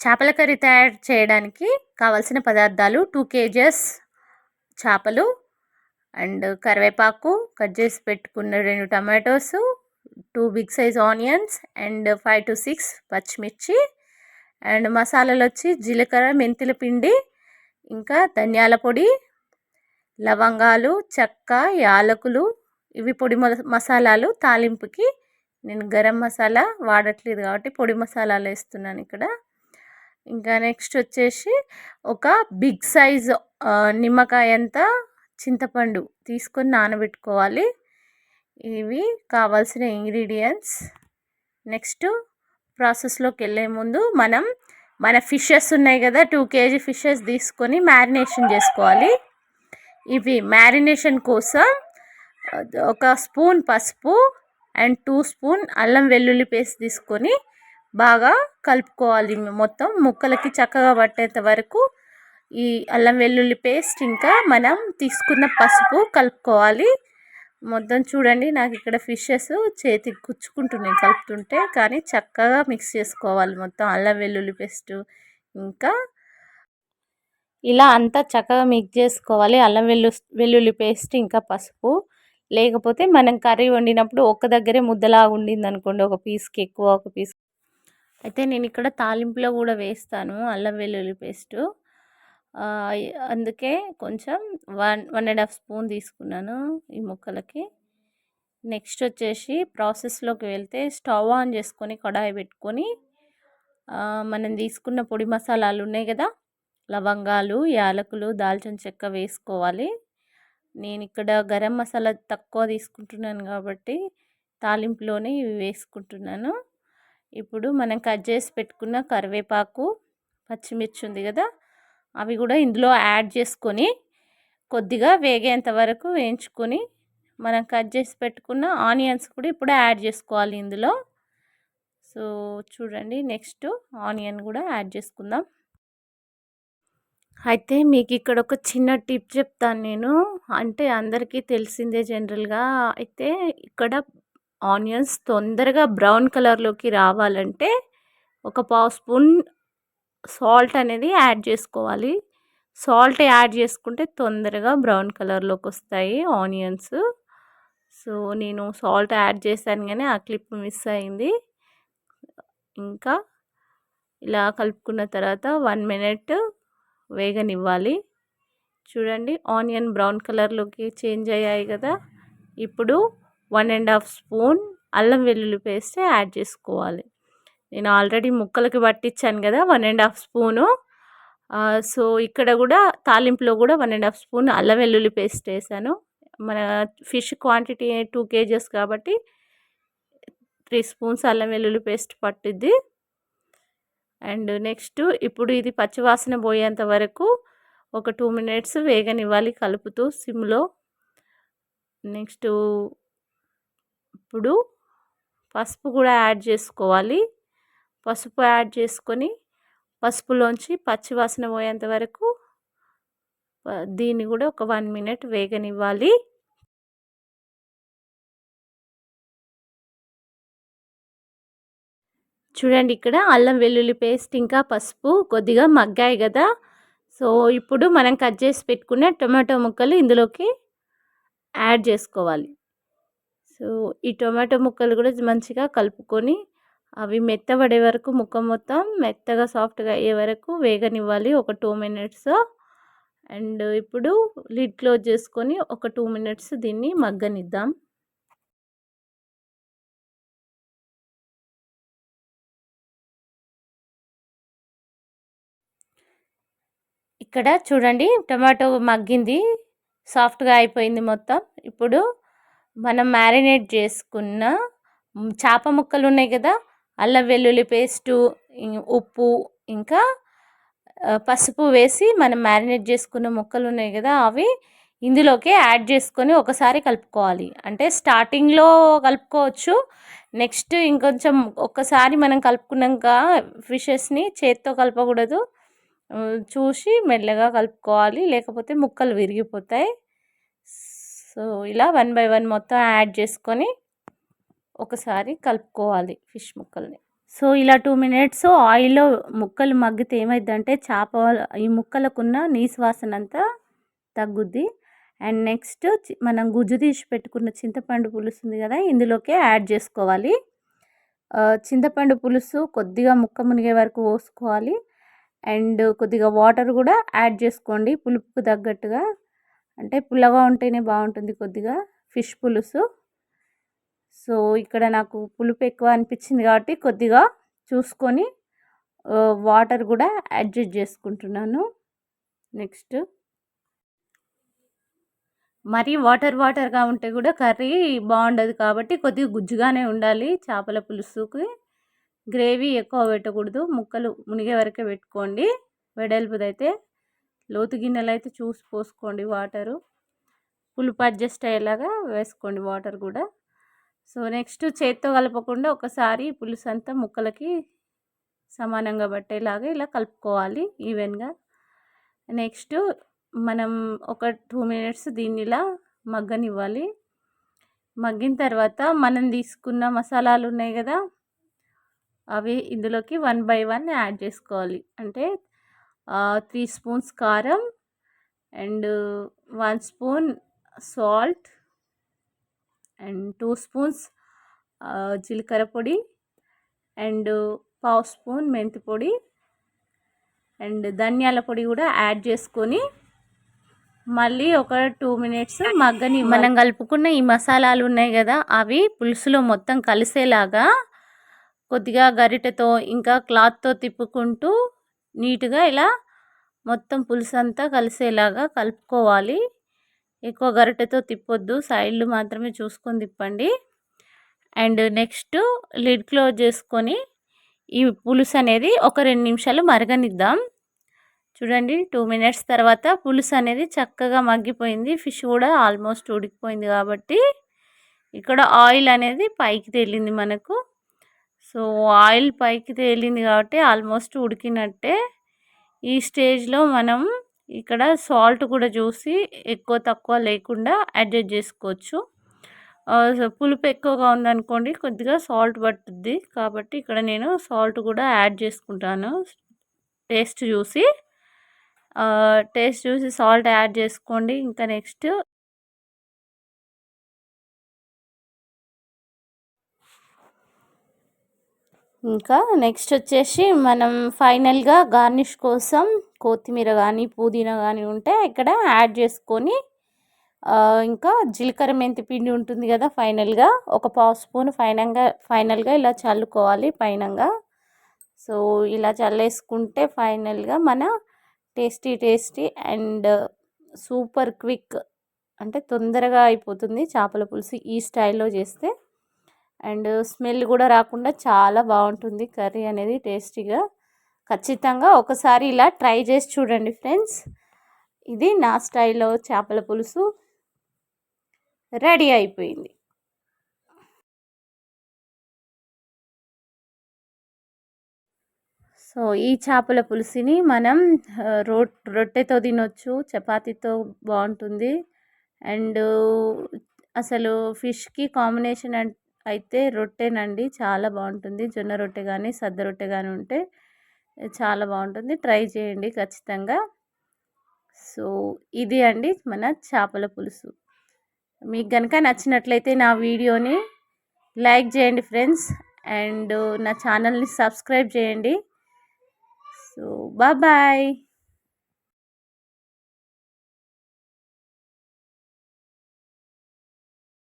చేపల కర్రీ తయారు చేయడానికి కావాల్సిన పదార్థాలు 2 కేజెస్ చేపలు అండ్ కరివేపాకు, కట్ చేసి పెట్టుకున్న 2 tomatoes, 2 big size onions and 5 to 6 పచ్చిమిర్చి అండ్ మసాలాలు వచ్చి జీలకర్ర, మెంతుల పిండి, ఇంకా ధనియాల పొడి, లవంగాలు, చెక్క, యాలకులు, ఇవి పొడి మసాలాలు. తాలింపుకి నేను గరం మసాలా వాడట్లేదు కాబట్టి పొడి మసాలాలు వేస్తున్నాను ఇక్కడ. ఇంకా నెక్స్ట్ వచ్చేసి ఒక బిగ్ సైజ్ నిమ్మకాయ అంతా చింతపండు తీసుకొని నానబెట్టుకోవాలి. ఇవి కావాల్సిన ఇంగ్రీడియంట్స్. నెక్స్ట్ ప్రాసెస్లోకి వెళ్ళే ముందు మన ఫిషెస్ ఉన్నాయి కదా, 2 kg ఫిషెస్ తీసుకొని మ్యారినేషన్ చేసుకోవాలి. ఇవి మ్యారినేషన్ కోసం ఒక స్పూన్ పసుపు అండ్ 2 స్పూన్ అల్లం వెల్లుల్లి పేస్ట్ తీసుకొని బాగా కలుపుకోవాలి. మొత్తం ముక్కలకి చక్కగా పట్టేంత వరకు ఈ అల్లం వెల్లుల్లి పేస్ట్ ఇంకా మనం తీసుకున్న పసుపు కలుపుకోవాలి. మొత్తం చూడండి, నాకు ఇక్కడ ఫిషెస్ చేతికి గుచ్చుకుంటున్నాయి కలుపుతుంటే, కానీ చక్కగా మిక్స్ చేసుకోవాలి మొత్తం అల్లం వెల్లుల్లి పేస్ట్. ఇంకా ఇలా అంతా చక్కగా మిక్స్ చేసుకోవాలి, అల్లం వెల్లుల్లి పేస్ట్ ఇంకా పసుపు. లేకపోతే మనం కర్రీ వండినప్పుడు ఒక్క దగ్గరే ముద్దలాగా ఉండింది అనుకోండి, ఒక పీస్కి ఎక్కువ ఒక పీస్. అయితే నేను ఇక్కడ తాలింపులో కూడా వేస్తాను అల్లం వెల్లుల్లి పేస్టు, అందుకే కొంచెం 1.5 స్పూన్ తీసుకున్నాను ఈ ముక్కలకి. నెక్స్ట్ వచ్చేసి ప్రాసెస్లోకి వెళ్తే స్టవ్ ఆన్ చేసుకొని కడాయి పెట్టుకొని మనం తీసుకున్న పొడి మసాలాలు ఉన్నాయి కదా, లవంగాలు, యాలకులు, దాల్చిన చెక్క వేసుకోవాలి. నేను ఇక్కడ గరం మసాలా తక్కువ తీసుకుంటున్నాను కాబట్టి తాలింపులోనే ఇవి వేసుకుంటున్నాను. ఇప్పుడు మనం కట్ చేసి పెట్టుకున్న కరివేపాకు, పచ్చిమిర్చి ఉంది కదా, అవి కూడా ఇందులో యాడ్ చేసుకొని కొద్దిగా వేగేంత వరకు వేయించుకొని మనం కట్ చేసి పెట్టుకున్న ఆనియన్స్ కూడా ఇప్పుడు యాడ్ చేసుకోవాలి ఇందులో. సో చూడండి, నెక్స్ట్ ఆనియన్ కూడా యాడ్ చేసుకుందాం. అయితే మీకు ఇక్కడ ఒక చిన్న టిప్ చెప్తాను నేను, అంటే అందరికీ తెలిసిందే జనరల్గా. అయితే ఇక్కడ ఆనియన్స్ తొందరగా బ్రౌన్ కలర్లోకి రావాలంటే ఒక 1/2 స్పూన్ సాల్ట్ అనేది యాడ్ చేసుకోవాలి. సాల్ట్ యాడ్ చేసుకుంటే తొందరగా బ్రౌన్ కలర్లోకి వస్తాయి ఆనియన్స్. సో నేను సాల్ట్ యాడ్ చేశాను కానీ ఆ క్లిప్ మిస్ అయింది. ఇంకా ఇలా కలుపుకున్న తర్వాత 1 minute వేగనివ్వాలి. చూడండి, ఆనియన్ బ్రౌన్ కలర్లోకి చేంజ్ అయ్యాయి కదా. ఇప్పుడు 1.5 స్పూన్ అల్లం వెల్లుల్లి పేస్ట్ యాడ్ చేసుకోవాలి. నేను ఆల్రెడీ ముక్కలకి పట్టించాను కదా 1.5 స్పూను. సో ఇక్కడ కూడా తాలింపులో కూడా 1.5 స్పూన్ అల్లం వెల్లుల్లి పేస్ట్ వేసాను. మన ఫిష్ క్వాంటిటీ 2 kgs కాబట్టి 3 స్పూన్స్ అల్లం వెల్లుల్లి పేస్ట్ పట్టిద్ది. అండ్ నెక్స్ట్ ఇప్పుడు ఇది పచ్చివాసన పోయేంత వరకు ఒక 2 minutes వేగనివ్వాలి కలుపుతూ సిమ్లో. నెక్స్ట్ ఇప్పుడు పసుపు కూడా యాడ్ చేసుకోవాలి. పసుపు యాడ్ చేసుకొని పసుపులోంచి పచ్చివాసన పోయేంత వరకు దీన్ని కూడా ఒక 1 minute వేగనివ్వాలి. చూడండి, ఇక్కడ అల్లం వెల్లుల్లి పేస్ట్ ఇంకా పసుపు కొద్దిగా మగ్గాయి కదా. సో ఇప్పుడు మనం కట్ చేసి పెట్టుకున్న టొమాటో ముక్కలు ఇందులోకి యాడ్ చేసుకోవాలి. సో ఈ టొమాటో ముక్కలు కూడా మంచిగా కలుపుకొని అవి మెత్తబడే వరకు, ముక్క మొత్తం మెత్తగా సాఫ్ట్గా అయ్యే వరకు వేగనివ్వాలి ఒక 2 minutes. అండ్ ఇప్పుడు లిడ్ క్లోజ్ చేసుకొని ఒక 2 minutes దీన్ని మగ్గనిద్దాం. ఇక్కడ చూడండి, టమాటో మగ్గింది, సాఫ్ట్గా అయిపోయింది మొత్తం. ఇప్పుడు మనం మ్యారినేట్ చేసుకున్న చేప ముక్కలు ఉన్నాయి కదా, అల్లం వెల్లుల్లి పేస్టు, ఉప్పు ఇంకా పసుపు వేసి మనం మ్యారినేట్ చేసుకున్న ముక్కలు ఉన్నాయి కదా, అవి ఇందులోకి యాడ్ చేసుకొని ఒకసారి కలుపుకోవాలి. అంటే స్టార్టింగ్లో కలుపుకోవచ్చు, నెక్స్ట్ ఇంకొంచెం ఒక్కసారి మనం కలుపుకున్నాక ఫిషెస్ని చేత్తో కలపకూడదు, చూసి మెల్లగా కలుపుకోవాలి, లేకపోతే ముక్కలు విరిగిపోతాయి. సో ఇలా 1 by 1 మొత్తం యాడ్ చేసుకొని ఒకసారి కలుపుకోవాలి ఫిష్ ముక్కల్ని. సో ఇలా 2 మినిట్స్ ఆయిల్‌లో ముక్కలు మగ్గితే ఏమైద్దంటే ఈ ముక్కలకున్న నీసు వాసన అంతా తగ్గుద్ది. అండ్ నెక్స్ట్ మనం గుజ్జు తీసి పెట్టుకున్న చింతపండు పులుసు ఉంది కదా, ఇందులోకే యాడ్ చేసుకోవాలి. చింతపండు పులుసు కొద్దిగా ముక్క మునిగే వరకు పోసుకోవాలి. అండ్ కొద్దిగా వాటర్ కూడా యాడ్ చేసుకోండి పులుపుకు తగ్గట్టుగా. అంటే పుల్లగా ఉంటేనే బాగుంటుంది కొద్దిగా ఫిష్ పులుసు. సో ఇక్కడ నాకు పులుపు ఎక్కువ అనిపించింది కాబట్టి కొద్దిగా చూసుకొని వాటర్ కూడా అడ్జస్ట్ చేసుకుంటున్నాను. నెక్స్ట్ మరీ వాటర్గా ఉంటే కూడా కర్రీ బాగుండదు కాబట్టి కొద్దిగా గుజ్జుగానే ఉండాలి. చేపల పులుసుకి గ్రేవీ ఎక్కువ పెట్టకూడదు, ముక్కలు మునిగే వరకే పెట్టుకోండి. వెడల్పుదైతే లోతు గిన్నెలు అయితే చూసి పోసుకోండి వాటరు. పులుపు అడ్జస్ట్ అయ్యేలాగా వేసుకోండి వాటర్ కూడా. సో నెక్స్ట్ చేత్తో కలపకుండా ఒకసారి పులుసు అంతా ముక్కలకి సమానంగా పట్టేలాగా ఇలా కలుపుకోవాలి ఈవెన్గా. నెక్స్ట్ మనం ఒక 2 మినిట్స్ దీన్ని ఇలా మగ్గనివ్వాలి. మగ్గిన తర్వాత మనం తీసుకున్న మసాలాలు ఉన్నాయి కదా, అవి ఇందులోకి 1 బై 1 యాడ్ చేసుకోవాలి. అంటే 3 స్పూన్స్ కారం and 1 spoon salt and 2 spoons జీలకర్ర పొడి అండ్ 1/2 స్పూన్ మెంతి పొడి అండ్ ధనియాల పొడి కూడా యాడ్ చేసుకొని మళ్ళీ ఒక 2 మినిట్స్ మగ్గని. మనం కలుపుకున్న ఈ మసాలాలు ఉన్నాయి కదా, అవి పులుసులో మొత్తం కలిసేలాగా కొద్దిగా గరిటెతో ఇంకా క్లాత్తో తిప్పుకుంటూ నీట్గా ఇలా మొత్తం పులుసు అంతా కలిసేలాగా కలుపుకోవాలి. ఎక్కువ గరిటెతో తిప్పొద్దు, సైడ్లు మాత్రమే చూసుకొని తిప్పండి. అండ్ నెక్స్ట్ లిడ్ క్లోజ్ చేసుకొని ఈ పులుసు అనేది ఒక 2 నిమిషాలు మరగనిద్దాం. చూడండి 2 మినిట్స్ తర్వాత పులుసు అనేది చక్కగా మగ్గిపోయింది. ఫిష్ కూడా ఆల్మోస్ట్ ఉడికిపోయింది కాబట్టి ఇక్కడ ఆయిల్ అనేది పైకి తేలింది మనకు. సో ఆయిల్ పైకి తేలింది కాబట్టి ఆల్మోస్ట్ ఉడికినట్టే. ఈ స్టేజ్లో మనం ఇక్కడ సాల్ట్ కూడా చూసి ఎక్కువ తక్కువ లేకుండా అడ్జస్ట్ చేసుకోవచ్చు. పులుపు ఎక్కువగా ఉందనుకోండి కొద్దిగా సాల్ట్ పట్టుద్ది, కాబట్టి ఇక్కడ నేను సాల్ట్ కూడా యాడ్ చేసుకుంటాను. టేస్ట్ చూసి సాల్ట్ యాడ్ చేసుకోండి. ఇంకా నెక్స్ట్ వచ్చేసి మనం ఫైనల్గా గార్నిష్ కోసం కొత్తిమీర కానీ పుదీనా కానీ ఉంటే ఇక్కడ యాడ్ చేసుకొని ఇంకా జీలకర్ర మెంతి పిండి ఉంటుంది కదా, ఫైనల్గా ఒక 1/2 స్పూన్ ఫైనల్గా ఇలా చల్లుకోవాలి పైనంగా. సో ఇలా చల్లేసుకుంటే ఫైనల్గా మన టేస్టీ అండ్ సూపర్ క్విక్, అంటే తొందరగా అయిపోతుంది చేపల పులుసు ఈ స్టైల్లో చేస్తే. అండ్ స్మెల్ కూడా రాకుండా చాలా బాగుంటుంది కర్రీ అనేది టేస్టీగా. ఖచ్చితంగా ఒకసారి ఇలా ట్రై చేసి చూడండి ఫ్రెండ్స్. ఇది నా స్టైల్లో చేపల పులుసు రెడీ అయిపోయింది. సో ఈ చేపల పులుసుని మనం రొట్టెతో తినొచ్చు, చపాతీతో బాగుంటుంది. అండ్ అసలు ఫిష్కి కాంబినేషన్ అయితే రొట్టెనండి, చాలా బాగుంటుంది. జొన్న రొట్టె కానీ సద్ద రొట్టె కానీ ఉంటే చాలా బాగుంటుంది. ట్రై చేయండి ఖచ్చితంగా. సో ఇది అండి మన చేపల పులుసు. మీకు కనుక నచ్చినట్లయితే నా వీడియోని లైక్ చేయండి ఫ్రెండ్స్, అండ్ నా ఛానల్ని సబ్స్క్రైబ్ చేయండి. So bye.